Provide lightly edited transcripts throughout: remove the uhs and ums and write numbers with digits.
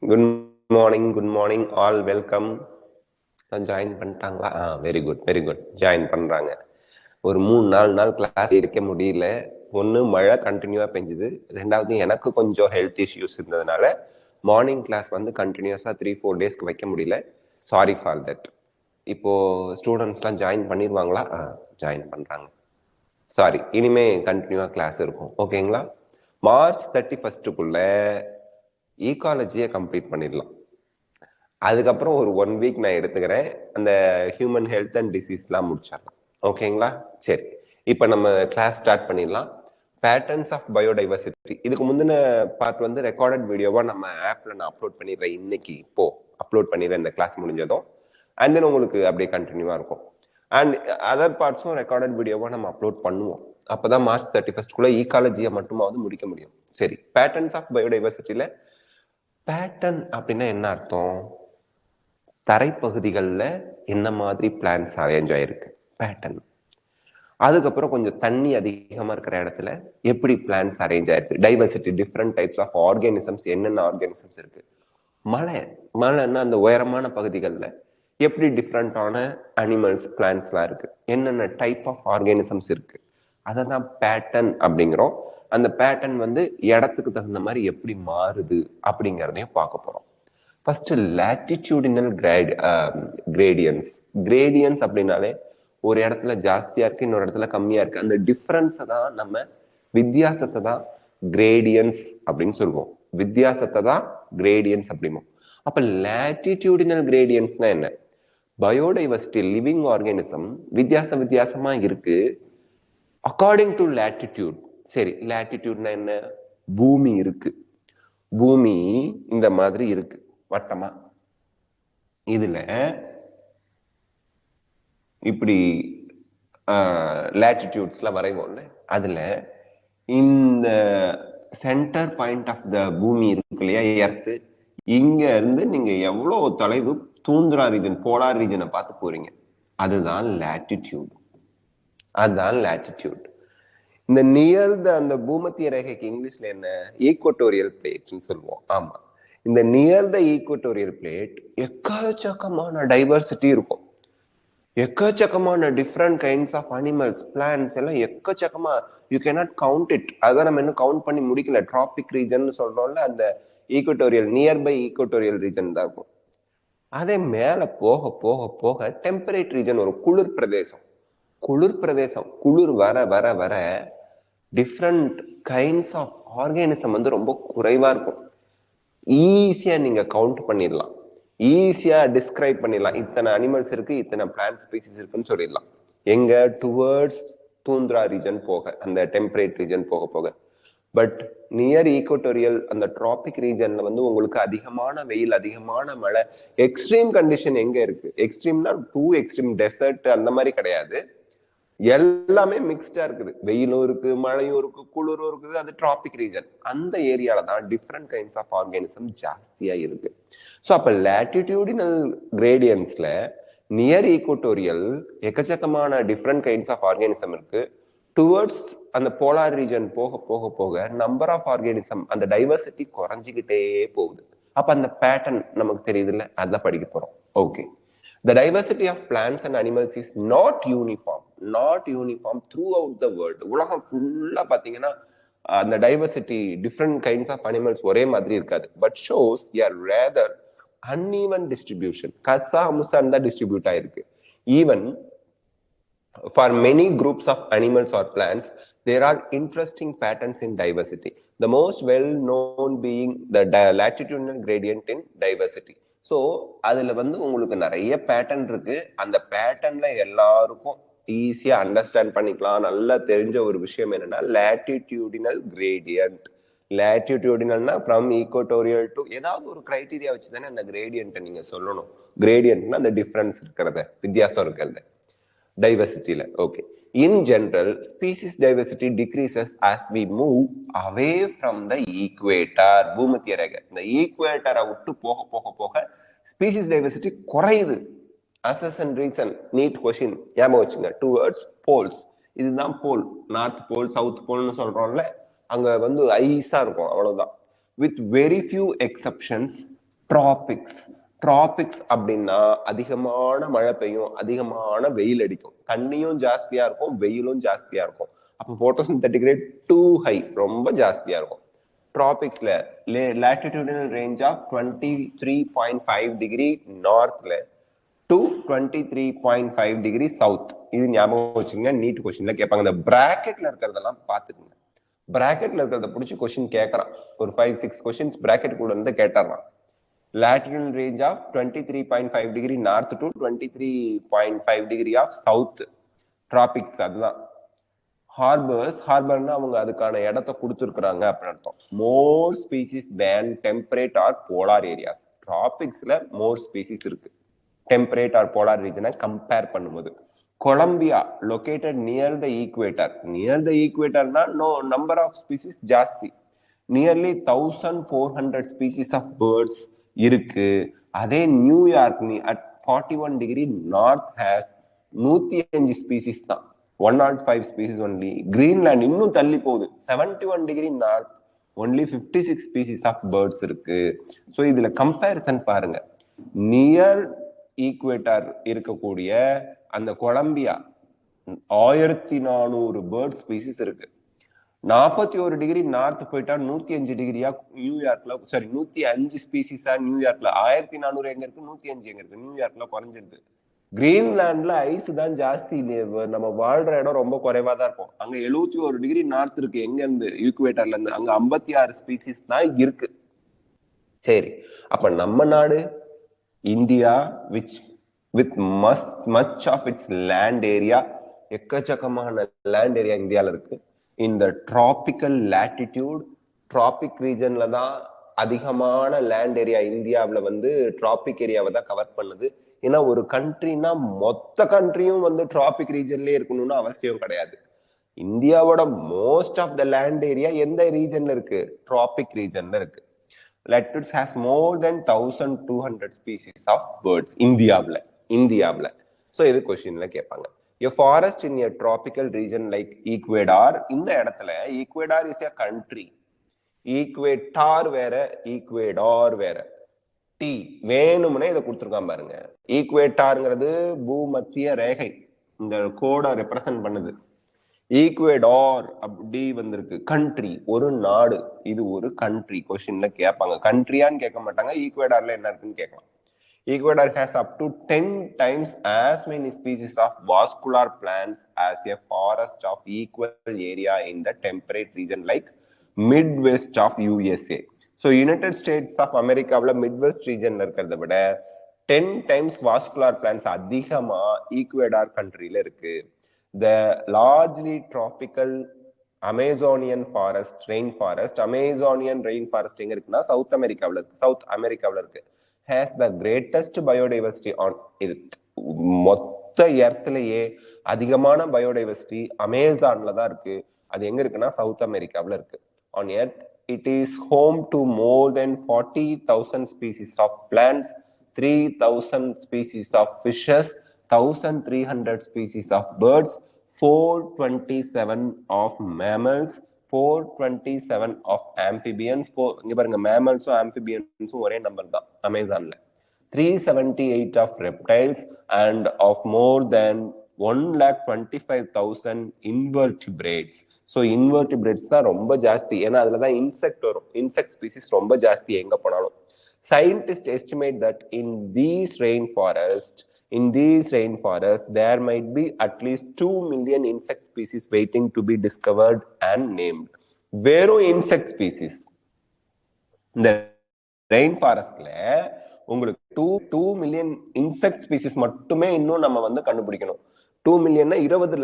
Good good morning, all welcome. Join பண்ணிட்டாங்களா? Very good join பண்றாங்க. ஒரு 3-4 நாள் கிளாஸ் இருக்க முடியல. ஒன்று மழை கண்டினியூவாக பெஞ்சுது, ரெண்டாவது எனக்கு கொஞ்சம் ஹெல்த் இஷ்யூஸ் இருந்ததுனால மார்னிங் கிளாஸ் வந்து கண்டினியூஸாக 3-4 டேஸ்க்கு வைக்க முடியல. Sorry for that. இப்போ ஸ்டூடெண்ட்ஸ்லாம் ஜாயின் பண்ணிடுவாங்களா? ஜாயின் பண்றாங்க. சாரி, இனிமே கண்டினியூவாக கிளாஸ் இருக்கும். ஓகேங்களா? மார்ச் 31க்குள்ள ஈகாலஜியை கம்ப்ளீட் பண்ணிடலாம். அதுக்கப்புறம் ஒரு 1 வீக் நான் எடுத்துக்கிறேன், அந்த ஹியூமன் ஹெல்த் அண்ட் டிசீஸ்லாம் முடிச்சிடலாம். ஓகேங்களா? சரி, இப்போ நம்ம கிளாஸ் ஸ்டார்ட் பண்ணிடலாம். Patterns of biodiversity. இதுக்கு முந்தின பார்ட் வந்து ரெக்கார்டட் வீடியோவா நம்ம ஆப்ல நான் அப்லோட் பண்ணிடுறேன். இன்னைக்கு இப்போ அப்லோட் பண்ணிடுறேன் இந்த கிளாஸ் முடிஞ்சதும். அண்ட் தென் உங்களுக்கு அப்படியே கண்டினியூவா இருக்கும். அண்ட் அதர் பார்ட்ஸும் ரெக்கார்டட் வீடியோவா நம்ம அப்லோட் பண்ணுவோம். அப்பதான் மார்ச் 31க்குள்ள ஈகாலஜியை மட்டுமாவது முடிக்க முடியும். சரி, பேட்டர்ன்ஸ் ஆஃப் பயோடைவர்சிட்டியில பேட்டர்ன் அப்படின்னா என்ன அர்த்தம்? தரைப்பகுதிகளில் என்ன மாதிரி பிளான்ஸ் அரேஞ்ச் ஆயிருக்கு, பேட்டர்ன். அதுக்கப்புறம் கொஞ்சம் தண்ணி அதிகமா இருக்கிற இடத்துல எப்படி பிளான்ஸ் அரேஞ்ச் ஆயிருக்கு, diversity, different types of organisms, என்னென்ன ஆர்கானிசம்ஸ் இருக்கு. மலைன்னா அந்த உயரமான பகுதிகளில் எப்படி டிஃப்ரெண்டான அனிமல்ஸ், பிளான்ஸ்லாம் இருக்கு, என்னென்ன டைப் ஆஃப் ஆர்கானிசம்ஸ் இருக்கு, அதை தான் பேட்டர்ன் அப்படிங்கிறோம். அந்த பேட்டர்ன் வந்து இடத்துக்கு தகுந்த மாதிரி எப்படி மாறுது அப்படிங்கிறதையும் பார்க்க போறோம். First லாட்டிடியூடினல் gradients. கிரேடியன்ஸ் அப்படின்னாலே ஒரு இடத்துல ஜாஸ்தியா இருக்கு, இன்னொரு இடத்துல கம்மியா இருக்கு. அந்த டிஃபரன்ஸை தான் நம்ம, வித்தியாசத்தை தான் கிரேடியன்ஸ் அப்படின்னு சொல்லுவோம். வித்தியாசத்தை தான் கிரேடியன்ஸ் அப்படிமோ. அப்ப லாட்டிடியூடினல் கிரேடியன்ஸ்னா என்ன? பயோடைவர்சிட்டி, லிவிங் ஆர்கானிசம் வித்தியாசமா இருக்கு அக்கார்டிங் டு லாட்டிடியூட். சரி, லாட்டிடியூட்னா என்ன? பூமி இருக்கு, பூமி இந்த மாதிரி இருக்கு வட்டமா. இதுல இப்படி லாட்டிடியூட்ஸ்ல வரைவோம்ல, அதுல இந்த சென்டர் பாயிண்ட் ஆஃப் த பூமி இருக்கு இல்லையா, எர்த், இங்க இருந்து நீங்க எவ்வளவு தொலைவு தூந்திரா ரீஜன், போலார் ரீஜனை பார்த்து போறீங்க, அதுதான் லாட்டிடியூட். அதுதான் லாட்டிடியூட். இந்த நியர் த, அந்த பூமத்திய ரேகைக்கு இங்கிலீஷ்ல என்ன? ஈக்குவட்டோரியல் பிளேட்னு சொல்லுவோம். ஆமா, இந்த நியர் த ஈக்குவட்டோரியல் பிளேட் எக்கச்சக்கமான டைவர்சிட்டி இருக்கும், எக்கச்சக்கமான different kinds of animals, plants எல்லாம் எக்கச்சக்கமா, யூ கேனாட் கவுண்ட் இட். அதான் நம்ம இன்னும் கவுண்ட் பண்ணி முடிக்கல. டிராபிக் ரீஜன் சொல்றோம்ல, அந்த ஈக்குவட்டோரியல், நியர்பை ஈக்குவட்டோரியல் ரீஜன் தான் இருக்கும். அதே மேல போக போக போக டெம்பரேட் ரீஜன், ஒரு குளிர் பிரதேசம். குளிர் வர வர வர டிஃப்ரெண்ட் கைண்ட்ஸ் ஆஃப் ஆர்கானிசம் வந்து ரொம்ப குறைவா இருக்கும். ஈஸியா நீங்க கவுண்ட் பண்ணிடலாம், ஈஸியா டிஸ்கிரைப் பண்ணிடலாம். இத்தனை அனிமல்ஸ் இருக்கு, இத்தனை பிளான்ட் ஸ்பீசிஸ் இருக்குன்னு சொல்லிடலாம். எங்க? டுவர்ட்ஸ் தூந்திரா ரீஜன் போக, அந்த டெம்பரேட் ரீஜன் போக போக. பட் நியர் ஈக்குவட்டோரியல், அந்த டிராபிக் ரீஜன்ல வந்து உங்களுக்கு அதிகமான வெயில், அதிகமான மழை, எக்ஸ்ட்ரீம் கண்டிஷன் எங்க இருக்கு? எக்ஸ்ட்ரீம்னா டூ எக்ஸ்ட்ரீம், டெசர்ட் அந்த மாதிரி கிடையாது, எல்லாமே மிக்ஸ்டா இருக்குது. வெயிலும் இருக்கு, மழையும் இருக்கு, குளிரும் இருக்குது. அது டிராபிக் ரீஜன். அந்த ஏரியால தான் டிஃப்ரெண்ட் கைண்ட்ஸ் ஆஃப் ஆர்கானிசம் ஜாஸ்தியா இருக்கு. ஸோ அப்ப லாட்டிடியூடினல் கிரேடியன்ஸ்ல நியர் ஈக்குவட்டோரியல் எக்கச்சக்கமான டிஃப்ரெண்ட் கைண்ட்ஸ் ஆஃப் ஆர்கானிசம் இருக்கு. டுவர்ட்ஸ் அந்த போலார் ரீஜன் போக போக போக நம்பர் ஆஃப் ஆர்கானிசம், அந்த டைவர்சிட்டி குறைஞ்சிக்கிட்டே போகுது. அப்ப அந்த பேட்டர்ன் நமக்கு தெரியுது இல்ல, அதான் படிக்க போறோம். Okay. The diversity of plants and animals is not uniform throughout the world. உலகம் ஃபுல்லா பாத்தீங்கன்னா அந்த diversity, different kinds of animals ஒரே மாதிரி இருக்காது. But shows a rather uneven distribution. கசா முசான் தான் டிஸ்ட்ரிபியூட் ஆயிருக்கு. Even for many groups of animals or plants, there are interesting patterns in diversity. The most well known being the latitudinal gradient in diversity. So அதுல வந்து உங்களுக்கு நிறைய pattern இருக்கு. அந்த பேட்டர்ன்ல எல்லாருக்கும் ஈஸியா அண்டர்ஸ்டாண்ட் பண்ணிக்கலாம். நல்லா தெரிஞ்ச ஒரு விஷயம் என்னன்னா லாட்டிடியூடினல் கிரேடியன்ட். லாட்டிடியூடினல்னா ஃப்ரம் ஈக்குவட்டோரியல் டு, ஏதாவது ஒரு கிரைட்டீரியா வச்சு தானே அந்த கிரேடியன்ட்டை நீங்க சொல்லணும். கிரேடியன்ட்னா அந்த டிஃபரன்ஸ் இருக்கிறத, வித்தியாசம் இருக்கிறத டைவர்சிட்டியில. Okay. In general, species diversity decreases as we move away from the equator. பூமத்திய ரேகை, இந்த ஈக்குவேட்டரை விட்டு போக போக போக ஸ்பீசிஸ் டைவர்சிட்டி குறையுது. Assess and reason, NEET question ஞாபகம் வச்சுங்க. டுவர்ட்ஸ் போல்ஸ், இதுதான் போல், நார்த் போல் சவுத் போல்னு சொல்றோம்ல, அங்க வந்து ஐஸா இருக்கும், அவ்வளவுதான். With very few exceptions, traffics அப்படின்னா அதிகமான மழை பெய்யும், அதிகமான வெயில் அடிக்கும், தண்ணியும் ஜாஸ்தியா இருக்கும், வெயிலும் ஜாஸ்தியா இருக்கும். அப்போ போட்டோசிந்தட்டிக் ரேட் டூ ஹை, ரொம்ப ஜாஸ்தியா இருக்கும். டிராபிக்ஸ்ல latitudinal range of 23.5 degree நார்த்ல to 23.5 degree south. இது ஞாபகம் வச்சுங்க, நீட் கொஸ்டின்ல கேட்பாங்க. இந்த பிராக்கெட்ல இருக்கிறதெல்லாம் பாத்துக்கோங்க. பிராக்கெட்ல இருக்கிறத பிடிச்சி கொஸ்டின் கேட்கறான். ஒரு 5-6 கொஸ்டின்ஸ் பிராக்கெட் கூட இருந்து கேட்டுறான். latitudinal range of 23.5 degree north to 23.5 degree of south tropics. அதுதான் ஹார்பர்னா அவங்க அதுக்கான இடத்தை கொடுத்துருக்காங்க அப்படின்னு அர்த்தம். More species than temperate or polar areas. டிராபிக்ஸ்ல மோர் ஸ்பீசிஸ் இருக்கு டெம்பரேட் ஆர் போலார் ரீஜனை கம்பேர் பண்ணும்போது. Colombia located near the equator. Near the ஈக்குவேட்டர்னா நோ நம்பர் ஆஃப் ஸ்பீசிஸ் ஜாஸ்தி. நியர்லி 1400 ஸ்பீசிஸ் ஆஃப் பேர்ட்ஸ் இருக்கு. அதே New York at 41 degree north has 105 species தான், 105 species only. Greenland இன்னும் தள்ளி போகுது, 71 degree north, only 56 species of birds இருக்கு. ஸோ இதுல கம்பேரிசன் பாருங்க. நியர் ஈக்குவேட்டர் இருக்கக்கூடிய அந்த கொலம்பியா 1400 பேர்ட் ஸ்பீசிஸ் இருக்கு. 41 டிகிரி நார்த் போயிட்டா 105 டிகிரியா நியூயார்க்ல, சாரி 105 ஸ்பீசிஸா நியூயார்க்ல. 1400 எங்க இருக்கு, 105 எங்க இருக்கு, நியூயார்க்ல குறைஞ்சிருது. கிரீன்லாண்ட்ல ஐஸ் தான் ஜாஸ்தி, நம்ம வாழ்ற இடம் ரொம்ப குறைவா தான் இருக்கும். அங்க 71 டிகிரி நார்த் இருக்கு, எங்க இருந்து, ஈக்குவேட்டர்ல இருந்து. அங்க 56 ஸ்பீசிஸ் தான் இருக்கு. சரி, அப்ப நம்ம நாடு India, which with much of its land area, எக்கச்சக்கமான லேண்ட் ஏரியா இந்தியால இருக்கு. இந்த டிராபிக்கல் லேட்டிடியூட், டிராபிக் ரீஜன்ல தான் அதிகமான லேண்ட் ஏரியா இந்தியாவில் வந்து டிராபிக் ஏரியாவை தான் கவர் பண்ணுது. ஏன்னா ஒரு கண்ட்ரினா மொத்த கண்ட்ரியும் வந்து டிராபிக் ரீஜன்லயே இருக்கணும்னு அவசியம் கிடையாது. இந்தியாவோட most of the land area எந்த ரீஜன்ல இருக்கு, டிராபிக் ரீஜன்ல இருக்கு. latitudes has more than 1200 species of birds இந்தியாவுல. சோ இது கொஸ்டின்ல கேட்பாங்க. A forest in a tropical region like Ecuador, இந்த இடத்துல Ecuador is a country. Equator வேற, Ecuador வேற. டி வேணும்னே இதை கொடுத்துருக்கான் பாருங்க. ஈக்குவேட்டார்ங்கிறது பூமத்திய ரேகை, இந்த கோடை ரெப்ரசன்ட் பண்ணுது. ஈக்குவேடார் அப்படி வந்திருக்கு. கண்ட்ரி ஒரு நாடு, இது ஒரு கண்ட்ரி. கொஸ்டின்ல கேட்பாங்க, கண்ட்ரியான்னு கேட்க மாட்டாங்க, ஈக்குவேடார்ல என்ன இருக்குன்னு கேட்கலாம். Ecuador has up to 10 times as many species of vascular plants as a forest of equal area in the temperate region like Midwest of USA. So United States of America Midwest region இருக்கிறத விட 10 times vascular plants அதிகமா Ecuador கண்ட்ரியில இருக்கு. The largely tropical Amazonian forest, rainforest, Amazonian rainforest எங்க இருக்குன்னா south அமெரிக்காவில் இருக்கு. Has the greatest biodiversity on earth. மொத்த எர்த்லயே அதிகமான பயோடைவர்சிட்டி அமேசான்ல தான் இருக்கு. அது எங்க இருக்குன்னா சவுத் அமெரிக்காவில் இருக்கு. On earth it is home to more than 40,000 species of plants, 3,000 species of fishes, 1,300 species of birds, 427 of mammals, 427 of amphibians. இங்க பாருங்க, mammals amphibians ஒரே நம்பர் தான் அமேசான்ல. 378 of reptiles and of more than 125,000 invertebrates. So invertebrates தான் ரொம்ப ஜாஸ்தி, ஏன்னா அதுல தான் இன்செக்ட் வரும். இன்செக்ட் ஸ்பீசிஸ் ரொம்ப ஜாஸ்தி எங்க போனாலும். Scientists estimate that in these rainforests there might be at least 2 million insect species waiting to be discovered and named. வெறும் இன்செக்ட் ஸ்பீசிஸ் இந்த ரெயின் ஃபாரஸ்ட்ல உங்களுக்கு 2 மில்லியன் இன்செக்ட் ஸ்பீசிஸ் மட்டுமே இன்னும் நம்ம வந்து கண்டுபிடிக்கணும். 2 மில்லியன்னா 20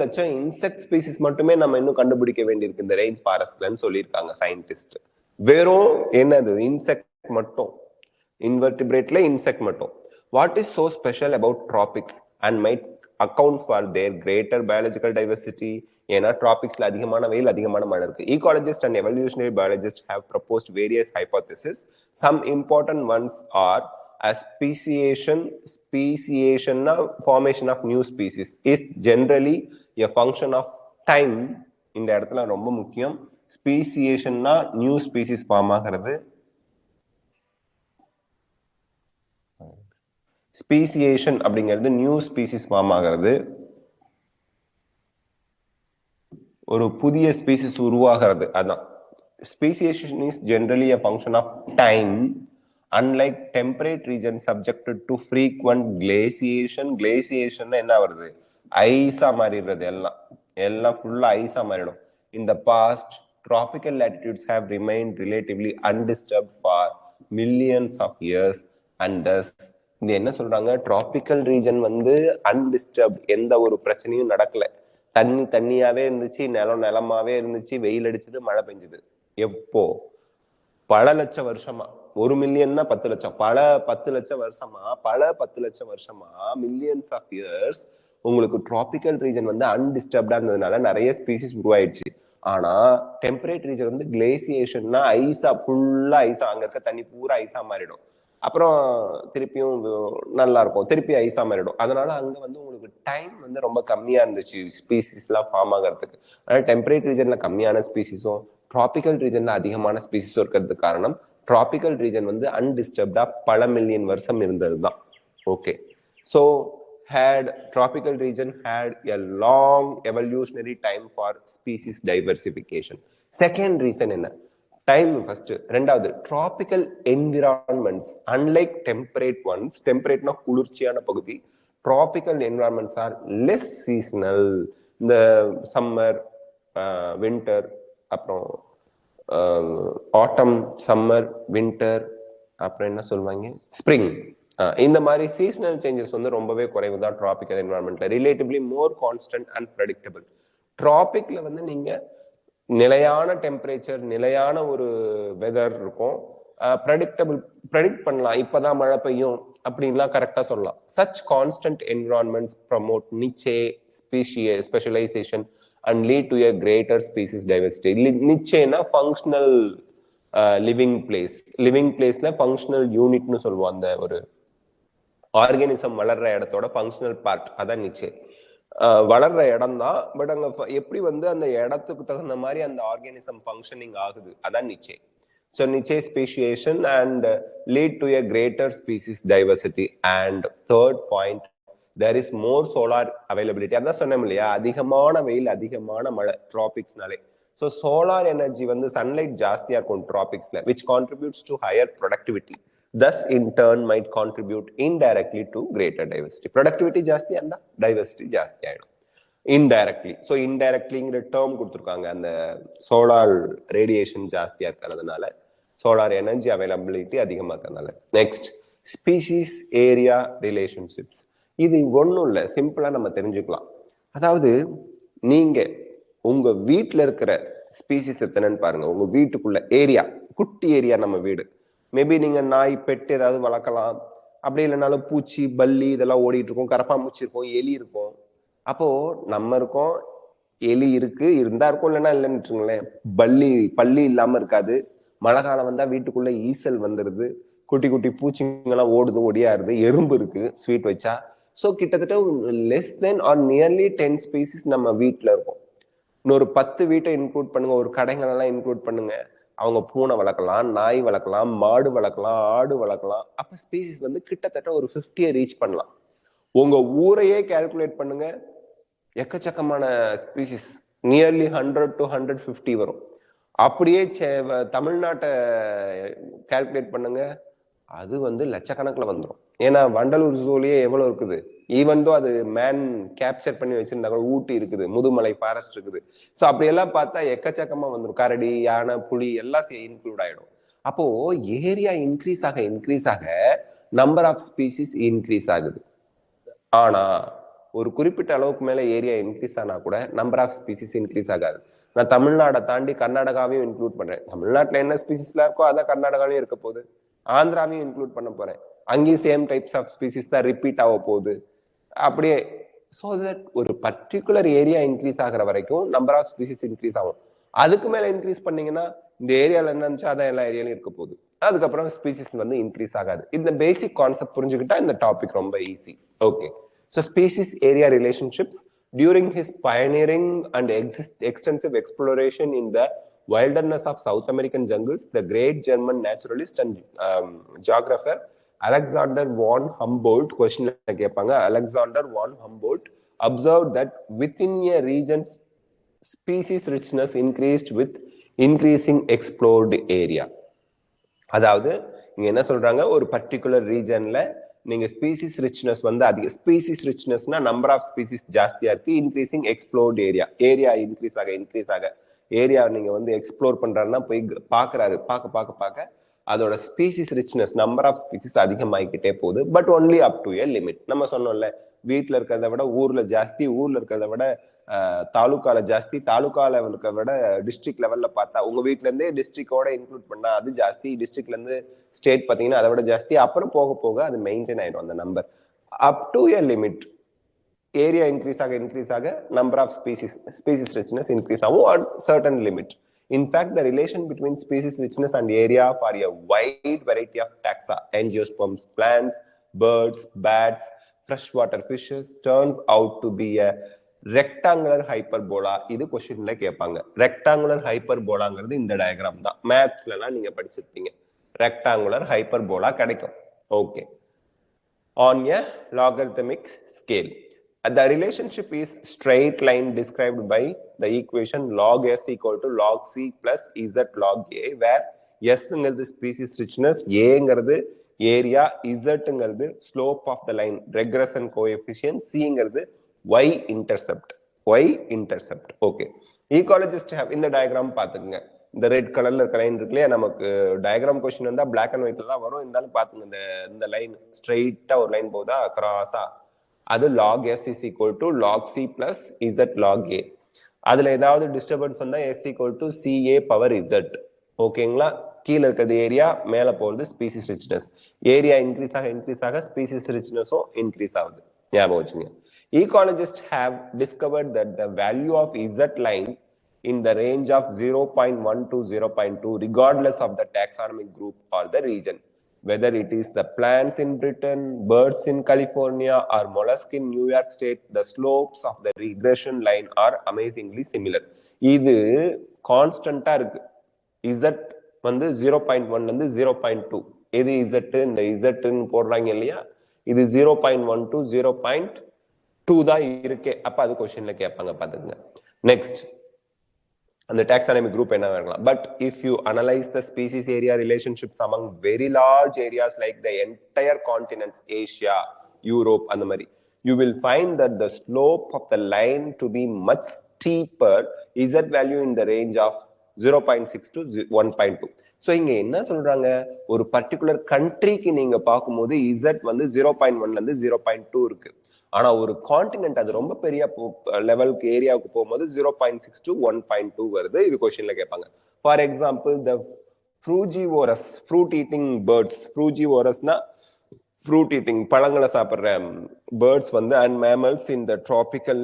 லட்சம் இன்செக்ட் ஸ்பீசிஸ் மட்டுமே நம்ம இன்னும் கண்டுபிடிக்க வேண்டியிருக்கு இந்த ரெயின் ஃபாரஸ்ட்லன்னு சொல்லியிருக்காங்க சயின்டிஸ்ட். வெறும் என்னது, இன்செக்ட் மட்டும், இன்வெர்டிபிரேட்ல இன்செக்ட் மட்டும். What is so special about tropics and might account for their greater biological diversity? ஏன்னா டிராபிக்ஸ்ல அதிகமான வெயில், அதிகமான மழை இருக்கு. Ecologists and evolutionary biologists have proposed various hypotheses. Some important ones are as speciation, formation of new species is generally a function of time. இந்த இடத்துல ரொம்ப முக்கியம். ஸ்பீசியேஷன்னா நியூ ஸ்பீசிஸ் ஃபார்ம் ஆகிறது. ஸ்பீசியேஷன் அப்படிங்கிறது நியூ ஸ்பீசிஸ் ஃபார்ம் ஆகிறது, ஒரு புதிய species உருவாகிறது. அதான் speciation is generally a function of time, unlike temperate regions subjected to frequent glaciation. Glaciation என்ன வருது, ஐஸா மாறிடுறது, எல்லாம் ஃபுல்லா ஐஸா மாறிடும். In the past, tropical latitudes have remained relatively undisturbed for millions of years, and thus இது என்ன சொல்றாங்க, டிராபிக்கல் ரீஜன் வந்து undisturbed, எந்த ஒரு பிரச்சனையும் நடக்கல, தண்ணியாவே இருந்துச்சு, நிலமாவே இருந்துச்சு, வெயில் அடிச்சது, மழை பெஞ்சது. எப்போ, பல லட்சம் வருஷமா, 1 மில்லியன்னா 10 லட்சம், பல 10 லட்சம் வருஷமா, மில்லியன்ஸ் ஆஃப் இயர்ஸ் உங்களுக்கு டிராபிக்கல் ரீஜன் வந்து அன்டிஸ்டர்ப்டா இருந்ததுனால நிறைய ஸ்பீசிஸ் உருவாயிடுச்சு. ஆனா டெம்பரேட் ரீஜன் வந்து கிளேசியேஷன்னா ஐஸா, ஃபுல்லா ஐஸா, அங்க இருக்க தண்ணி பூரா ஐஸா மாறிடும். அப்புறம் திருப்பியும் நல்லா இருக்கும், திருப்பி ஐஸா மாறிடும். அதனால அங்க வந்து உங்களுக்கு டைம் வந்து ரொம்ப கம்மியா இருந்துச்சு ஸ்பீசிஸ் எல்லாம் ஃபார்ம் ஆகிறதுக்கு. அதனால டெம்பரேட் ரீஜன்ல கம்மியான ஸ்பீசிஸும் டிராபிக்கல் ரீஜன்ல அதிகமான ஸ்பீசிஸும் இருக்கிறதுக்கு காரணம், டிராபிக்கல் ரீஜன் வந்து அன்டிஸ்டர்ப்டா பல மில்லியன் வருஷம் இருந்ததுதான். Okay, so tropical region had a long evolutionary time for species diversification. Second reason என்ன, டைம் ஃபர்ஸ்ட். ரெண்டாவது, tropical environments unlike temperate ones. டெம்பரேட்னா குளிர்ச்சியான பகுதி, tropical environments are less seasonal. இந்த சம்மர், வின்டர், அப்புறம் ஆட்டம், சம்மர், வின்டர், அப்புறம் என்ன சொல்லுவாங்க, ஸ்ப்ரிங், இந்த மாதிரி சீசனல் சேஞ்சஸ் வந்து ரொம்பவே குறைவு தான் டிராபிக்கல் என்விரான்மெண்ட்ல. Relatively more constant and predictable. டிராபிக்ல வந்து நீங்க நிலையான டெம்பரேச்சர், நிலையான ஒரு வெதர் இருக்கும், ப்ரெடிக்ட் பண்ணலாம், இப்பதான் மழை பெய்யும் அப்படின்லாம் கரெக்டா சொல்லலாம். Such constant environments promote niche specialisation and lead to a greater species diversity. நிச்சயம்னா ஃபங்க்ஷனல் லிவிங் பிளேஸ், லிவிங் பிளேஸ்ல ஃபங்க்ஷனல் யூனிட்னு சொல்லுவோம். அந்த ஒரு ஆர்கானிசம் வளர்ற இடத்தோட ஃபங்க்ஷனல் பார்ட், அதான் நிச்சயம். வளர்ற இடம் தான், பட் அங்க எப்படி வந்து அந்த இடத்துக்கு தகுந்த மாதிரி அந்த ஆர்கானிசம் ஃபங்க்ஷனிங் ஆகுது, அதான் நிச்சயம். So niche speciation and lead to a greater species diversity. And third point, there is more solar availability. அதான் சொன்னோம் இல்லையா, அதிகமான வெயில், அதிகமான மழை டிராபிக்ஸ்னாலே. ஸோ சோலார் எனர்ஜி வந்து சன்லைட் ஜாஸ்தியா இருக்கும் டிராபிக்ஸ்ல, which contributes to higher productivity. Thus in turn might contribute indirectly to greater diversity. Productivity ஜாஸ்தியா இருந்தா diversity ஜாஸ்தி ஆயிடும் indirectly. ஸோ இன்டைரக்ட்லிங்கிற டேர்ம் கொடுத்துருக்காங்க, அந்த சோலார் ரேடியேஷன் ஜாஸ்தியா இருக்கிறதுனால, சோலார் எனர்ஜி அவைலபிலிட்டி அதிகமாக இருக்கிறதுனால. Next, species area relationships. இது ஒன்றும் இல்லை, சிம்பிளா நம்ம தெரிஞ்சுக்கலாம். அதாவது நீங்க உங்க வீட்டுல இருக்கிற ஸ்பீசிஸ் எத்தனைன்னு பாருங்க. உங்க வீட்டுக்குள்ள ஏரியா, குட்டி ஏரியா, நம்ம வீடு, மேபி நீங்க நாய், பெட் ஏதாவது வளர்க்கலாம், அப்படி இல்லைனாலும் பூச்சி, பல்லி இதெல்லாம் ஓடிட்டு இருக்கும், கரப்பாம்பூச்சி இருக்கும், எலி இருக்கும். அப்போ நம்ம இருக்கோம், எலி இருக்கு, இருந்தா இருக்கும், இல்லைன்னா இல்லைன்னு. பல்லி இல்லாம இருக்காது. மழை காலம் வந்தா வீட்டுக்குள்ள ஈசல் வந்துருது, குட்டி குட்டி பூச்சிங்கெல்லாம் ஓடுது, ஒடியாருது, எறும்பு இருக்கு ஸ்வீட் வச்சா. ஸோ கிட்டத்தட்ட less than or nearly 10 species நம்ம வீட்டுல இருக்கும். இன்னொரு 10 வீட்டை இன்க்ளூட் பண்ணுங்க, ஒரு கடைங்களெல்லாம் இன்க்ளூட் பண்ணுங்க. அவங்க பூனை வளர்க்கலாம், நாய் வளர்க்கலாம், மாடு வளர்க்கலாம், ஆடு வளர்க்கலாம். அப்ப ஸ்பீசிஸ் வந்து கிட்டத்தட்ட ஒரு 50 ரீச் பண்ணலாம். உங்க ஊரையே கால்குலேட் பண்ணுங்க, எக்கச்சக்கமான ஸ்பீசிஸ், நியர்லி 100 to 150 வரும். அப்படியே தமிழ்நாட்டை கால்குலேட் பண்ணுங்க, அது வந்து லட்சக்கணக்கில் வந்துடும். ஏன்னா வண்டலூர் ஜூலயே எவ்வளவு இருக்குது, ஈவன் தோ அது மேன் கேப்சர் பண்ணி வச்சிருந்தா கூட, ஊட்டி இருக்குது, முதுமலை ஃபாரஸ்ட் இருக்குது. ஸோ அப்படியெல்லாம் பார்த்தா எக்கச்சக்கமா வந்துடும். கரடி, யானை, புலி எல்லாம் இன்க்ளூட் ஆயிடும். அப்போ ஏரியா இன்க்ரீஸ் ஆக நம்பர் ஆஃப் ஸ்பீசிஸ் இன்க்ரீஸ் ஆகுது. ஆனா ஒரு குறிப்பிட்ட அளவுக்கு மேல ஏரியா இன்க்ரீஸ் ஆனா கூட நம்பர் ஆஃப் ஸ்பீசிஸ் இன்க்ரீஸ் ஆகாது. நான் தமிழ்நாடை தாண்டி கர்நாடகாவையும் இன்க்ளூட் பண்றேன். தமிழ்நாட்டுல என்ன ஸ்பீசிஸ்லாம் இருக்கோ அதான் கர்நாடகாவையும் இருக்க போகுது. ஆந்திராவையும் இன்க்ளூட் பண்ண போறேன், அங்கேயும் சேம் டைப்ஸ் ஆஃப் ஸ்பீசிஸ் தான் ரிப்பீட் ஆக போகுது. அப்படியே ஸோ தட் ஒரு பர்டிகுலர் ஏரியா இன்க்ரீஸ் ஆகிற வரைக்கும் நம்பர் ஆஃப் ஸ்பீசிஸ் இன்க்ரீஸ் ஆகும். அதுக்கு மேல இன்க்ரீஸ் பண்ணீங்கன்னா இந்த ஏரியால என்ன இருந்துச்சோ அதான் எல்லா ஏரியாலையும் இருக்க போகுது. அதுக்கப்புறம் ஸ்பீசிஸ் வந்து இன்க்ரீஸ் ஆகாது. இந்த பேசிக் கான்செப்ட் புரிஞ்சுக்கிட்டா இந்த டாபிக் ரொம்ப easy. Okay, so species area relationships. During his pioneering and extensive exploration in the wilderness of South American jungles, the great German naturalist and geographer Alexander von Humboldt question கேட்பாங்க. Alexander von Humboldt observed that within a region's species richness increased with increasing explored area. அதாவது இங்க என்ன சொல்றாங்க, ஒரு particular ரீஜன்ல நீங்க species richness வந்து அதிக, species ரிச்னஸ்னா நம்பர் ஆஃப் ஸ்பீசிஸ் ஜாஸ்தியா இருக்கு, இன்க்ரீசிங் எக்ஸ்ப்ளோர்ட் ஏரியா இன்க்ரீஸ் ஆக ஏரியா நீங்க வந்து எக்ஸ்ப்ளோர் பண்றாருன்னா போய் பாக்குறாரு, பார்க்க அதோட species richness number of species அதிகமாகிக்கிட்டே போகுது. But only up to a limit. நம்ம சொன்னோம்ல, வீட்டுல இருக்கிறத விட ஊர்ல ஜாஸ்தி, ஊர்ல இருக்கிறத விட தாலுக்கால ஜாஸ்தி, தாலுக்கா லெவலுக்கு விட டிஸ்ட்ரிக்ட் லெவல்ல பார்த்தா, உங்க வீட்டுல இருந்தே டிஸ்ட்ரிக்டோட இன்க்ளூட் பண்ணா அது ஜாஸ்தி, டிஸ்ட்ரிக்ட்ல இருந்து ஸ்டேட் பாத்தீங்கன்னா அதை விட ஜாஸ்தி. அப்புறம் போக போக அது மெயின்டைன் ஆயிடும் அந்த number. Up to a limit area increase ஆக number of species richness increase ஆகும் at certain limit. In fact, the relation between species richness and area for a wide variety of taxa, angiosperms, plants, birds, bats, freshwater fishes turns out to be a rectangular hyperbola. இது क्वेश्चनல கேட்பாங்க. rectangular hyperbola-ங்கிறது இந்த diagram தான். மேத்ஸ்லலாம் நீங்க படிச்சிருப்பீங்க. rectangular hyperbola கிடைக்கும். Okay. On a logarithmic scale, the relationship is straight line described by the equation log s equal to log c plus z log a, where s ங்கிறது species richness, a ங்கிறது area, z ங்கிறது slope of the line regression coefficient, c ங்கிறது y intercept. Okay. ecologists have இந்த diagram பாத்துக்கங்க. இந்த red கலர்ல இருக்க line இருக்கு இல்லையா, நமக்கு டயகிராம் கொஸ்டின் வந்தா பிளாக் அண்ட் ஒயிட்ல தான் வரும். இருந்தாலும் பாத்துங்க, இந்த லைன் ஸ்ட்ரெயிட்டா ஒரு லைன் போகுதா கிராஸா, அது log s is equal to log c plus z log a. அதுல ஏதாவது டிஸ்டர்பன்ஸ் வந்தா s equal to ca power z. ஓகேங்களா? கீழே இருக்கிறது ஏரியா, மேல போறது ஸ்பீசிஸ் ரிச்னஸ். ஏரியா இன்க்ரீஸ் ஆக ஸ்பீசிஸ் ரிச்னஸும் இன்க்ரீஸ் ஆகுது. ஞாபகம் வச்சுங்க. Ecologists have discovered that the value of z line in the range of 0.1 to 0.2 regardless of the taxonomic group or the region, whether it is the plants in Britain, birds in California, or mollusk in New York State, the slopes of the regression line are amazingly similar. இது கான்ஸ்டன்டா இருக்கு. z வந்து 0.1 இருந்து 0.2. எது z? இந்த z ன்னு போடுறாங்க இல்லையா, இது 0.1 to 0.2 தான் இருக்கு. அப்ப அது क्वेश्चनல கேட்பாங்க பாத்துங்க. நெக்ஸ்ட், அந்த taxonomic group என்ன வேணாம். But if you analyze the species area relationships among very large areas like the entire continents, Asia, Europe, and the மாதிரி, you will find that the slope of the line to be much steeper, z value in the range of 0.6 to 1.2. So இங்க என்ன சொல்றாங்க, ஒரு particular கண்ட்ரிக்கு நீங்க பார்க்கும்போது z வந்து 0.1ல இருந்து 0.2 இருக்கு. ஆனா ஒரு கான்டினென்ட் அது ரொம்ப பெரிய லெவலுக்கு ஏரியாவுக்கு போகும்போது 0.6 to 1.2 வருது. இது क्वेश्चनல கேட்பாங்க. For example, the frugivorous fruit eating birds, frugivorousனா fruit eating பழங்களை சாப்பிடுற birds வந்து and mammals in the tropical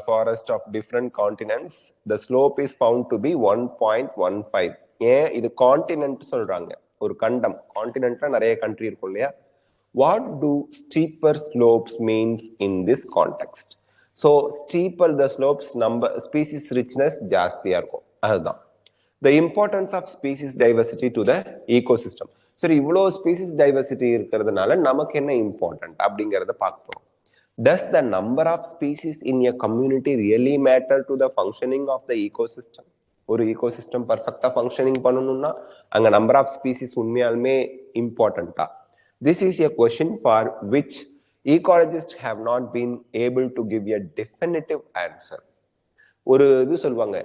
forest of different continents, the slope is found to be 1.15. ஏன் இது கான்டினென்ட் சொல்றாங்க? ஒரு கண்டம், கான்டினென்ட்ல நிறைய கண்ட்ரி இருக்கும் இல்லையா. What do steeper slopes means in this context? So steeper the slopes, number species richness ஜாஸ்தியா இருக்கும். அதுதான். The importance of species diversity to the ecosystem. சரி, இவ்வளோ ஸ்பீசிஸ் டைவர்சிட்டி இருக்கிறதுனால நமக்கு என்ன இம்பார்ட்டன்ட் அப்படிங்கறத பார்க்க போறோம். Does the number of species in a community really matter to the functioning of the ecosystem? ஒரு ecosystem பர்ஃபெக்ட்டா ஃபங்க்ஷனிங் பண்ணணும்னா அங்க நம்பர் ஆஃப் ஸ்பீசிஸ் உண்மையாலுமே இம்பார்ட்டன்ட்டா? This is a question for which ecologists have not been able to give a definitive answer. ஒரு இது சொல்லுவாங்க,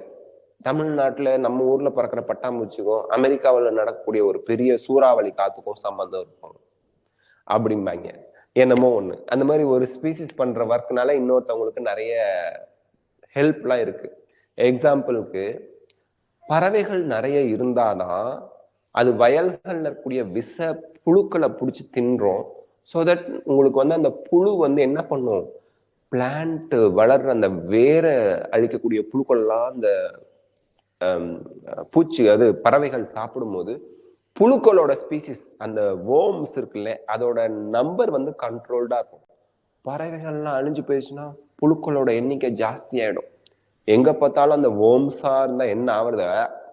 தமிழ்நாட்டுல நம்ம ஊர்ல பறக்கிற பட்டாம்பூச்சிக்கும் அமெரிக்காவில் நடக்கக்கூடிய ஒரு பெரிய சூறாவளி காத்துக்கும் சம்பந்தம் இருக்கும் அப்படிம்பாங்க. என்னமோ ஒண்ணு. அந்த மாதிரி ஒரு ஸ்பீசிஸ் பண்ற ஒர்க்னால இன்னொருத்தவங்களுக்கு நிறைய ஹெல்ப்லாம் இருக்கு. எக்ஸாம்பிளுக்கு, பறவைகள் நிறைய இருந்தாதான் அது வயல்கள்ல இருக்கக்கூடிய விஷ புழுக்களை பிடிச்சி தின்றோம். ஸோ தட் உங்களுக்கு வந்து அந்த புழு வந்து என்ன பண்ணும், பிளான்ட் வளர்ற அந்த வேற அழிக்கக்கூடிய புழுக்கள்லாம் அந்த பூச்சி, அது பறவைகள் சாப்பிடும் போது புழுக்களோட ஸ்பீசிஸ், அந்த வோம்ஸ் இருக்குல்ல, அதோட நம்பர் வந்து கண்ட்ரோல்டா இருக்கும். பறவைகள்லாம் அழிஞ்சு போயிடுச்சுன்னா புழுக்களோட எண்ணிக்கை ஜாஸ்தி ஆயிடும். எங்க பார்த்தாலும் அந்த வோம்ஸா இருந்தா என்ன ஆகுறத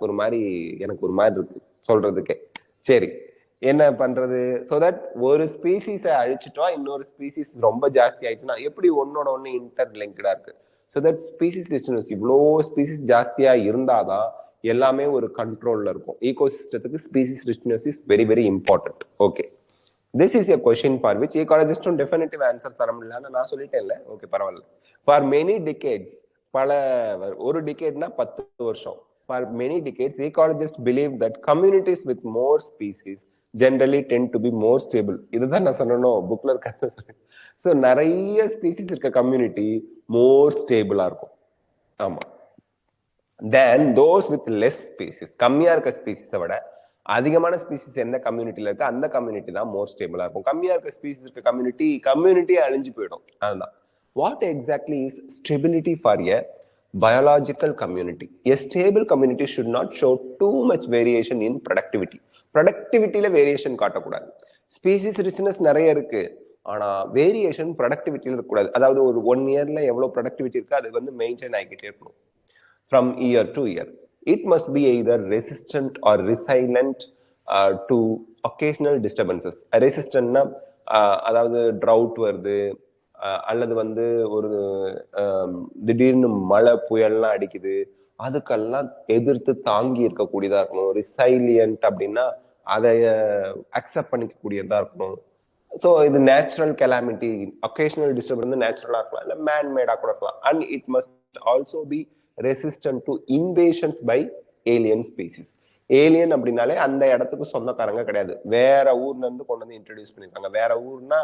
ஒரு மாதிரி எனக்கு ஒரு மாதிரி இருக்கு சொல்றதுக்கே. சரி, என்ன பண்றது? சோ தட் ஒரு ஸ்பீசிஸை அழிச்சிட்டோம், இன்னொரு ஸ்பீசிஸ் ரொம்ப ஜாஸ்தி ஆயிடுச்சுன்னா எப்படி ஒன்னோட ஒன்னு இன்டர்லிங்க்டா இருக்கு. ஸோ தட் ஸ்பீசிஸ் ரிச்னஸ் இவ்வளோ ஸ்பீசிஸ் ஜாஸ்தியா இருந்தாதான் எல்லாமே ஒரு கண்ட்ரோல்ல இருக்கும். ஈகோசிஸ்டத்துக்கு species richness is very very important. Okay, this is a question for which ஈகாலஜிஸ்டும் டெஃபினட்டிவ் ஆன்சர் தர முடியலன்னு நான் சொல்லிட்டேன்ல. ஓகே, பரவாயில்ல. ஃபார் மெனி டிகேட்ஸ், பல ஒரு டிகேட்னா 10 வருஷம். For many decades, ecologists believe that communities with more species generally tend to be more stable. இதுதான் நான் சொன்னேனோ புக்ல இருக்க. ஸோ நிறைய ஸ்பீசிஸ் இருக்க கம்யூனிட்டி மோர் ஸ்டேபிளா இருக்கும். ஆமா. தென் தோஸ் வித் லெஸ் ஸ்பீசிஸ், கம்மியா இருக்க ஸ்பீசிஸை விட அதிகமான ஸ்பீசிஸ் எந்த கம்யூனிட்டியில இருக்கு அந்த கம்யூனிட்டி தான் மோர் ஸ்டேபிளா இருக்கும். கம்மியா இருக்க ஸ்பீசிஸ் இருக்க கம்யூனிட்டியே அழிஞ்சு போயிடும். அதுதான். What exactly is stability for a biological community? A stable community should not show too much variation in productivity. Productivityல வேரியேஷன் காட்டக்கூடாது. ஸ்பீசிஸ் ரிச்னஸ் நிறைய இருக்கு, ஆனா வேரியேஷன் ப்ரொடக்டிவிட்டியில இருக்கக்கூடாது. அதாவது ஒரு 1 இயர்ல எவ்வளவு ப்ரொடக்டிவிட்டி இருக்கு அது வந்து மெயின்டைன் ஆகிட்டே இருக்கணும் from year to year. It must be either resistant or resilient to occasional disturbances. ரெசிஸ்டன்ட்னா அதாவது ட்ரவுட் வருது, அல்லது வந்து ஒரு திடீர்னு மழை புயல்லாம் அடிக்குது, அதுக்கெல்லாம் எதிர்த்து தாங்கி இருக்கக்கூடியதா இருக்கணும். ரிசைலியன்ட் அப்படின்னா அதை அக்செப்ட் பண்ணிக்கக்கூடியதா இருக்கணும். ஸோ இது நேச்சுரல் கெலாமிட்டி, ஒகேஷனல் டிஸ்டர்பன்ஸ் நேச்சுரலா இருக்கலாம், இல்லை மேன்மேடா கூட இருக்கலாம். And it must also be resistant to invasions by alien species. Alien அப்படின்னாலே அந்த இடத்துக்கு சொந்தக்காரங்க கிடையாது, வேற ஊர்ல இருந்து கொண்டு வந்து இன்ட்ரடியூஸ் பண்ணிருக்காங்க. வேற ஊர்னா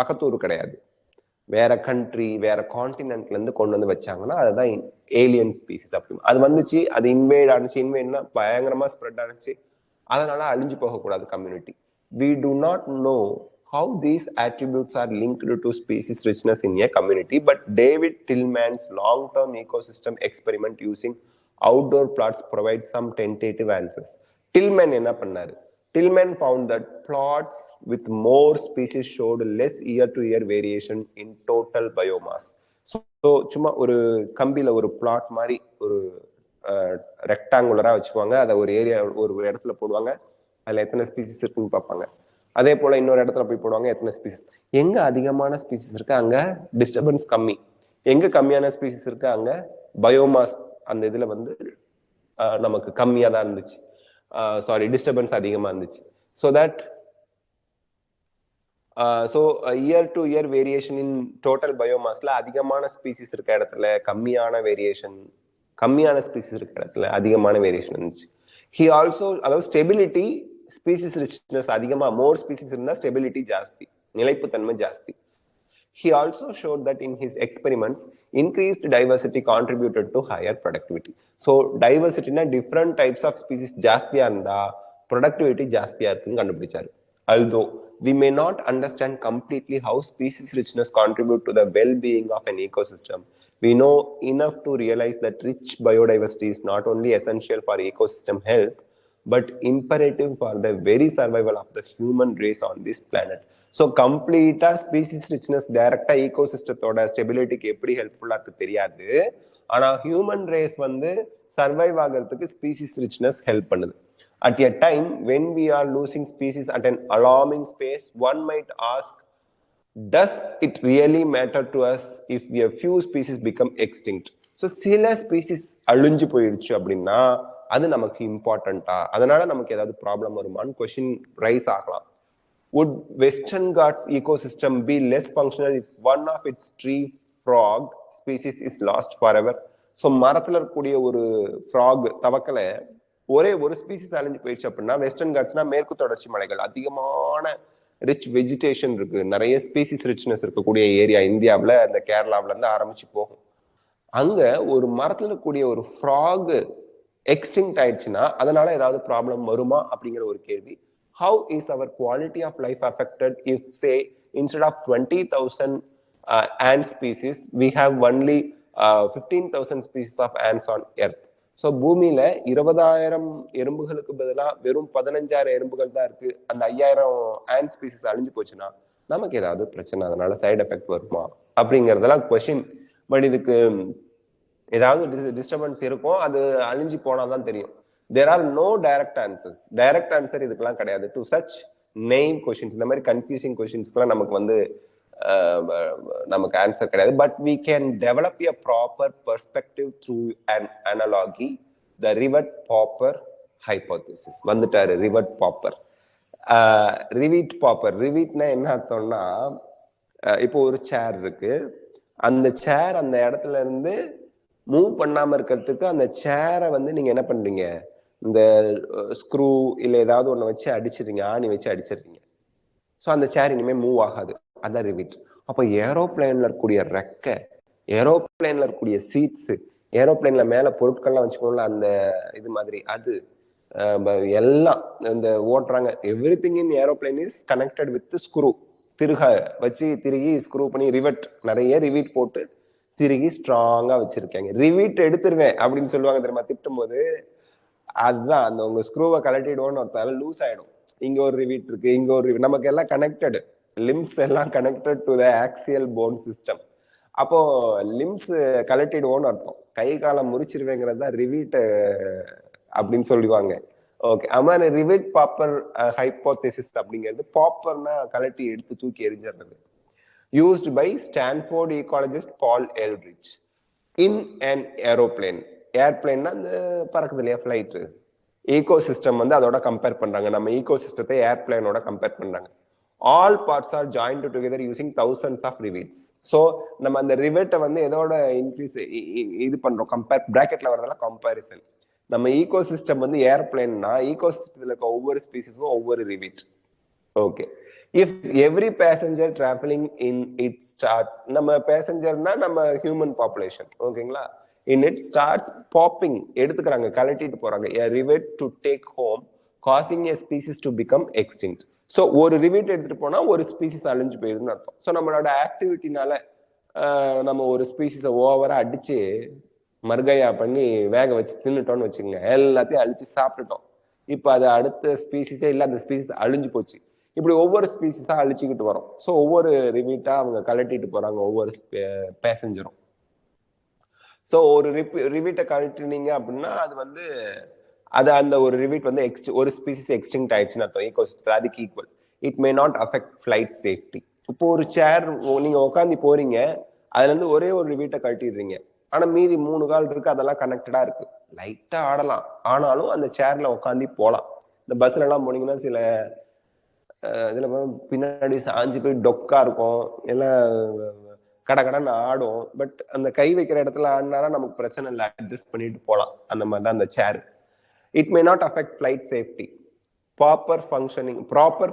பக்கத்து ஊர் கிடையாது, வேற கண்ட்ரி வேற கான்டினென்ட்ல இருந்து கொண்டு வந்து வச்சாங்கன்னா அதுதான் ஏலியன் ஸ்பீசிஸ். அப்படி அது வந்துச்சு, அது இன்வேட் ஆனிச்சு, இன்வேட்னா பயங்கரமா ஸ்ப்ரெட் ஆனிச்சு, அதனால அழிஞ்சு போகக்கூடாது community. We do not know how these attributes are linked to species richness in a community, but David Tillman's long-term ecosystem experiment using outdoor plots provides some tentative answers. Tillman என்ன பண்ணாரு? Tillman found that plots with more species showed less year-to-year variation in total biomass. So சும்மா ஒரு கம்பியில ஒரு plot மாதிரி ஒரு ரெக்டாங்குலரா வச்சுக்குவாங்க, அதை ஒரு ஏரியா ஒரு இடத்துல போடுவாங்க, அதுல எத்தனை ஸ்பீசிஸ் இருக்குன்னு பார்ப்பாங்க. அதே போல இன்னொரு இடத்துல போய் போடுவாங்க, எத்தனை ஸ்பீசிஸ். எங்க அதிகமான ஸ்பீசிஸ் இருக்கு அங்க டிஸ்டர்பன்ஸ் கம்மி, எங்க கம்மியான ஸ்பீசிஸ் இருக்கு அங்க பயோமாஸ் அந்த இதுல வந்து நமக்கு கம்மியா தான் இருந்துச்சு, சாரி டிஸ்டர்பன்ஸ் அதிகமா இருந்துச்சு. So that year to year variation in total பயோமாஸ்ல அதிகமான ஸ்பீசிஸ் இருக்க இடத்துல கம்மியான வேரியேஷன், கம்மியான ஸ்பீசிஸ் இருக்க இடத்துல அதிகமான வேரியேஷன் இருந்துச்சு. ஹி ஆல்சோ, அதாவது ஸ்டெபிலிட்டி, ஸ்பீசிஸ் ரிச்னஸ் அதிகமா மோர் ஸ்பீசிஸ் இருந்தா ஸ்டெபிலிட்டி ஜாஸ்தி, நிலைப்புத்தன்மை ஜாஸ்தி. He also showed that in his experiments, increased diversity contributed to higher productivity. So diversity na different types of species ஜாஸ்தியா இருந்தா productivity ஜாஸ்தியா இருக்குன்னு கண்டுபிடிச்சாரு. Although we may not understand completely how species richness contribute to the well-being of an ecosystem, we know enough to realize that rich biodiversity is not only essential for ecosystem health, but imperative for the very survival of the human race on this planet. So கம்ப்ளீட்டா species richness டைரக்டா ஈகோசிஸ்டத்தோட ஸ்டெபிலிட்டிக்கு எப்படி ஹெல்ப்ஃபுல்லா இருக்கு தெரியாது, ஆனா human race வந்து survive ஆகிறதுக்கு species richness help பண்ணுது. At a time when we are losing species at an alarming pace, one might ask, does it really matter to us if a few species become extinct? So சில species அழிஞ்சு போயிடுச்சு அப்படின்னா அது நமக்கு இம்பார்ட்டண்டா, அதனால நமக்கு ஏதாவது ப்ராப்ளம் வருமான்னு கொஸ்டின் ரைஸ் ஆகலாம். Would Western Ghats ecosystem be less functional if one of its tree frog species is lost forever? So மரத்துல இருக்கக்கூடிய ஒரு ஃப்ராக் தவக்கல ஒரே ஒரு ஸ்பீசிஸ் அழிஞ்சு போயிடுச்சு அப்படின்னா, வெஸ்டர்ன் காட்ஸ்னா மேற்கு தொடர்ச்சி மலைகள், அதிகமான ரிச் வெஜிடேஷன் இருக்கு, நிறைய ஸ்பீசிஸ் ரிச்னஸ் இருக்கக்கூடிய ஏரியா இந்தியாவில், இந்த கேரளாவில இருந்து ஆரம்பிச்சு போகும். அங்க ஒரு மரத்துல இருக்கக்கூடிய ஒரு ஃப்ராக் எக்ஸ்டிங்க்ட் ஆயிடுச்சுன்னா அதனால ஏதாவது ப்ராப்ளம் வருமா அப்படிங்கிற ஒரு கேள்வி. How is our quality of life affected if, say, instead of 20,000 ant species, we have only 15,000 species of ants on Earth? So பூமியில 20,000 எறும்புகளுக்கு பதிலாக வெறும் 15,000 எறும்புகள் தான் இருக்கு, அந்த 5,000 ant ஸ்பீசிஸ் அழிஞ்சு போச்சுன்னா நமக்கு ஏதாவது பிரச்சனை, அதனால சைடு எஃபெக்ட் வருமா அப்படிங்கறதெல்லாம் கொஸ்டின். பட் இதுக்கு ஏதாவது டிஸ்டர்பன்ஸ் இருக்கும், அது அழிஞ்சு போனாதான் தெரியும். There are no direct answers. Direct answer இதுக்கெல்லாம் கிடையாது. To such name questions, இந்த மாதிரி confusing questions-க்குலாம் நமக்கு வந்து நமக்கு ஆன்சர் கிடையாது. But we can develop a proper perspective through an analogy, the Rivett-Popper hypothesis. வந்துட்டாரு Rivett-Popper. ரிவீட்னா என்ன அர்த்தம்னா, இப்போ ஒரு சேர் இருக்கு, அந்த சேர் அந்த இடத்துல இருந்து மூவ் பண்ணாம இருக்கிறதுக்கு அந்த சேரை வந்து நீங்க என்ன பண்றீங்க, இந்த ஸ்க்ரூ இல்ல ஏதாவது ஒண்ணு வச்சு அடிச்சிருங்க, ஆணி வச்சு அடிச்சிருக்கீங்க. ஸோ அந்த சேர் இனிமே மூவ் ஆகாது. அதான் ரிவிட். அப்போ ஏரோப்ளைன்ல இருக்கக்கூடிய ரெக்கை, ஏரோப்ளைன்ல இருக்கக்கூடிய சீட்ஸ், ஏரோப்ளைன்ல மேல பொருட்கள்லாம் வச்சுக்கோங்களா, அந்த இது மாதிரி அது எல்லாம் இந்த ஓட்டுறாங்க. Everything in aeroplane is connected with screw. திருக வச்சு திருகி ஸ்க்ரூ பண்ணி ரிவெட், நிறைய ரிவீட் போட்டு திருகி ஸ்ட்ராங்கா வச்சிருக்காங்க. ரிவீட் எடுத்துருவேன் அப்படின்னு சொல்லுவாங்க தெரியுமா திட்டும் போது. அதுதான் அந்த உங்க ஸ்க்ரூவை கலட்டிடுவோன்னு ஒருத்தால லூஸ் ஆயிடும். இங்க ஒரு ரிவீட் இருக்கு, இங்க ஒரு நமக்கு எல்லாம் கனெக்டட், லிம்ஸ் எல்லாம் connected to the axial phone system. அப்போ லிம்ஸ் கலட்டிடுவோன்னு அர்த்தம். கை காலம் முறிச்சிருவேங்கிறது தான் ரிவீட் அப்படின்னு சொல்லுவாங்க. ஓகே, அம்மா ரிவெட் பாப்பர் ஹைப்போதெசிஸ் அப்படிங்கிறது, பாப்பர்னா கலட்டி எடுத்து தூக்கி எரிஞ்சிடுறது. Used by Stanford ecologist Paul Ehrlich in an aeroplane. ஏர்பிளைன்னா அந்த பறக்குது இல்லையா, ஃபிளைட். ஈகோ சிஸ்டம் வந்து அதோட கம்பேர் பண்றாங்க. நம்ம ஈகோ சிஸ்டத்தை ஏர்பிளைனோட கம்பேர் பண்றாங்க. All parts are joint together using thousands of rivets. ஸோ நம்ம அந்த ரிவெட்டை வந்து எதோட இன்க்ரீஸ் இது பண்றோம், கம்பேர் பிராக்கெட்ல வரதெல்லாம் கம்பேரிசன். நம்ம ஈகோ சிஸ்டம் வந்து ஏர்பிளைன்னா ஈகோ சிஸ்டத்துல இருக்க ஒவ்வொரு ஸ்பீசிஸும் ஒவ்வொரு rivet. Okay, if every passenger travelling in it starts, நம்ம பேசஞ்சர்னா நம்ம ஹியூமன் பாப்புலேஷன், ஓகேங்களா, இன் இட் ஸ்டார்ட்ஸ் பாப்பிங், எடுத்துக்கிறாங்க, கலட்டிட்டு போறாங்க, a rivet to take home, causing a species to become extinct. So ஒரு ரிவீட் எடுத்துட்டு போனா ஒரு ஸ்பீசிஸ் அழிஞ்சு போயிருதுன்னு அர்த்தம். ஸோ நம்மளோட ஆக்டிவிட்டினால நம்ம ஒரு ஸ்பீசிஸை ஓவரா அடிச்சு மர்கையா பண்ணி வேக வச்சு தின்னுட்டோம்னு வச்சுக்கோங்க, எல்லாத்தையும் அழிச்சு சாப்பிட்டுட்டோம். இப்போ அது அடுத்த ஸ்பீசிஸே இல்லை, அந்த ஸ்பீசிஸ் அழிஞ்சு போச்சு. இப்படி ஒவ்வொரு ஸ்பீசிஸா அழிச்சுக்கிட்டு வரோம். ஸோ ஒவ்வொரு ரிவீட்டா அவங்க கலட்டிட்டு போறாங்க, ஒவ்வொரு பேசஞ்சரும். ஸோ ஒரு ரிவீட்டை கழட்டினீங்க அப்படின்னா அது வந்து அது அந்த ஒரு ரிவீட் வந்து ஒரு ஸ்பீசிஸ் எக்ஸ்டிங்க்ட் ஆயிடுச்சுன்னு அர்த்தம் ஈகோசிஸ்டத்தில், அதுக்கு equal. It may not affect flight safety. இப்போ ஒரு சேர் நீங்க உட்காந்து போறீங்க, அதுல இருந்து ஒரே ஒரு ரிவீட்டை கழட்டிடுறீங்க, ஆனா மீதி 3 கால் இருக்கு, அதெல்லாம் கனெக்டடா இருக்கு, லைட்டா ஆடலாம், ஆனாலும் அந்த சேர்ல உட்காந்து போகலாம். இந்த பஸ்ல எல்லாம் போனீங்கன்னா சில இதுல பின்னாடி சாஞ்சு போய் டொக்கா இருக்கும், எல்லாம் கடகடன்னு ஆடும். பட் அந்த கை வைக்கிற இடத்துல ஆடினாரா நமக்கு பிரச்சனை இல்லை, அட்ஜஸ்ட் பண்ணிட்டு போகலாம். அந்த மாதிரி தான் அந்த chair. It may not affect flight safety. Proper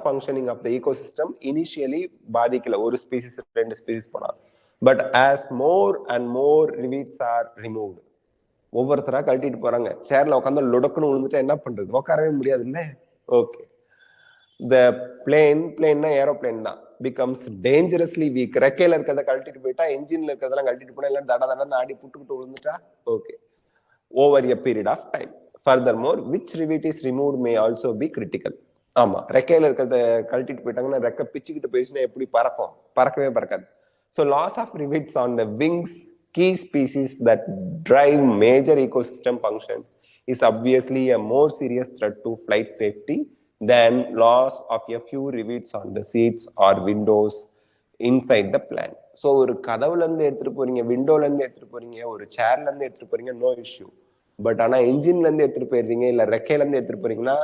functioning of the ecosystem initially பாதிக்கல, ஒரு ஸ்பீசிஸ் 2 ஸ்பீசிஸ் போலாம். But as more and more rivets are removed, ஒவ்வொருத்தரா கழட்டிட்டு போறாங்க. சேர்ல உட்காந்து லொடக்குன்னு விழுந்துட்டா என்ன பண்றது, உட்காரவே முடியாது இல்ல. ஓகே, த பிளேன்னா ஏரோப்ளேன் தான், பிகம்ஸ் டேஞ்சரஸ்லி வீக். ரெக்கையில இருக்கிறத கழட்டிட்டு போயிட்டா, என்ஜின்ல இருக்கிறதெல்லாம் கழட்டிட்டு போனா இல்லை தட தடன்னு ஆடி புட்டுக்கிட்டு விழுந்துட்டா. Okay, over a period of time. Furthermore, which rivet is removed may also be critical. ஆமா, ரெக்கையில இருக்கிறத கழட்டிட்டு போயிட்டாங்கன்னா ரெக்கை பிச்சுக்கிட்டு போயிடுச்சுன்னா எப்படி பறக்கும், பறக்கவே பறக்காது. So loss of rivets on the wings, key species that drive major ecosystem functions, is obviously a more serious threat to flight safety than loss of a few rivets on the seats or windows inside the plane. So ஒரு கதவுல இருந்து எடுத்துட்டு போறீங்க, விண்டோல இருந்து எடுத்துட்டு போறீங்க, ஒரு சேர்ல இருந்து எடுத்துட்டு போறீங்க, நோ இஷ்யூ. பட் ஆனா என்ஜின்ல இருந்து எடுத்துட்டு போயிருந்தீங்க இல்ல ரெக்கையில இருந்து எடுத்துட்டு போறீங்கன்னா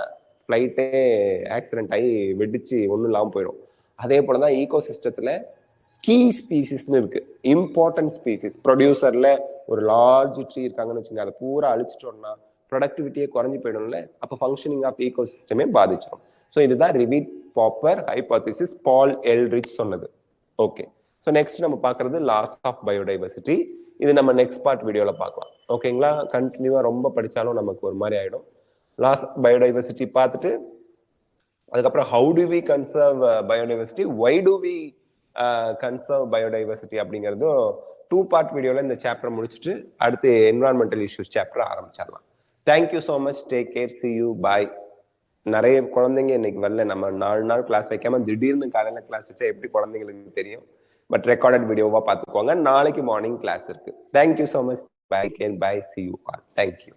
ஃபிளைட்டே ஆக்சிடென்ட் ஆகி வெடிச்சு ஒன்றும் இல்லாமல் போயிடும். அதே போலதான் ஈகோ சிஸ்டத்துல கீ ஸ்பீசிஸ்ன்னு இருக்கு, இம்பார்ட்டன்ட் ஸ்பீசிஸ். ப்ரொடியூசர்ல ஒரு லார்ஜ் ட்ரீ இருக்காங்கன்னு வச்சுங்க, அதை பூரா அழிச்சிட்டோம்னா ப்ரொடக்டிவிட்டியே குறைஞ்சு போயிடும்ல, அப்போ ஃபங்க்ஷனிங் ஆஃப் ஈகோ சிஸ்டமே பாதிச்சிடும். ஸோ இதுதான் ரிவீட் பாப்பர் ஹைபோதெசிஸ், பால் எல்ரிச் சொன்னது. ஓகே, ஸோ நெக்ஸ்ட் நம்ம பார்க்கறது லாஸ் ஆஃப் பயோடைவர்சிட்டி. இது நம்ம நெக்ஸ்ட் பார்ட் வீடியோல பார்க்கலாம். ஓகேங்களா, கண்டினியூவா ரொம்ப படிச்சாலும் நமக்கு ஒரு மாதிரி ஆயிடும். லாஸ் ஆஃப் பயோடைவர்சிட்டி பார்த்துட்டு அதுக்கப்புறம் how do we conserve biodiversity, why do we conserve biodiversity அப்படிங்கிறதும் 2 பார்ட் வீடியோல இந்த சாப்டர் முடிச்சுட்டு அடுத்து என்விரான்மெண்டல் இஷ்யூஸ் சாப்டர் ஆரம்பிச்சிடலாம். Thank you so much, take care, see you, bye. நிறைய குழந்தைங்க இன்னைக்கு வரல, நம்ம 4 நாள் கிளாஸ் வைக்காம திடீர்னு காலையில கிளாஸ் வச்சா எப்படி குழந்தைங்களுக்கு தெரியும். பட் ரெக்கார்டட் வீடியோவா பார்த்துக்கோங்க. நாளைக்கு மார்னிங் கிளாஸ் இருக்கு. Thank you so much, bye care, bye, see you all. Thank you.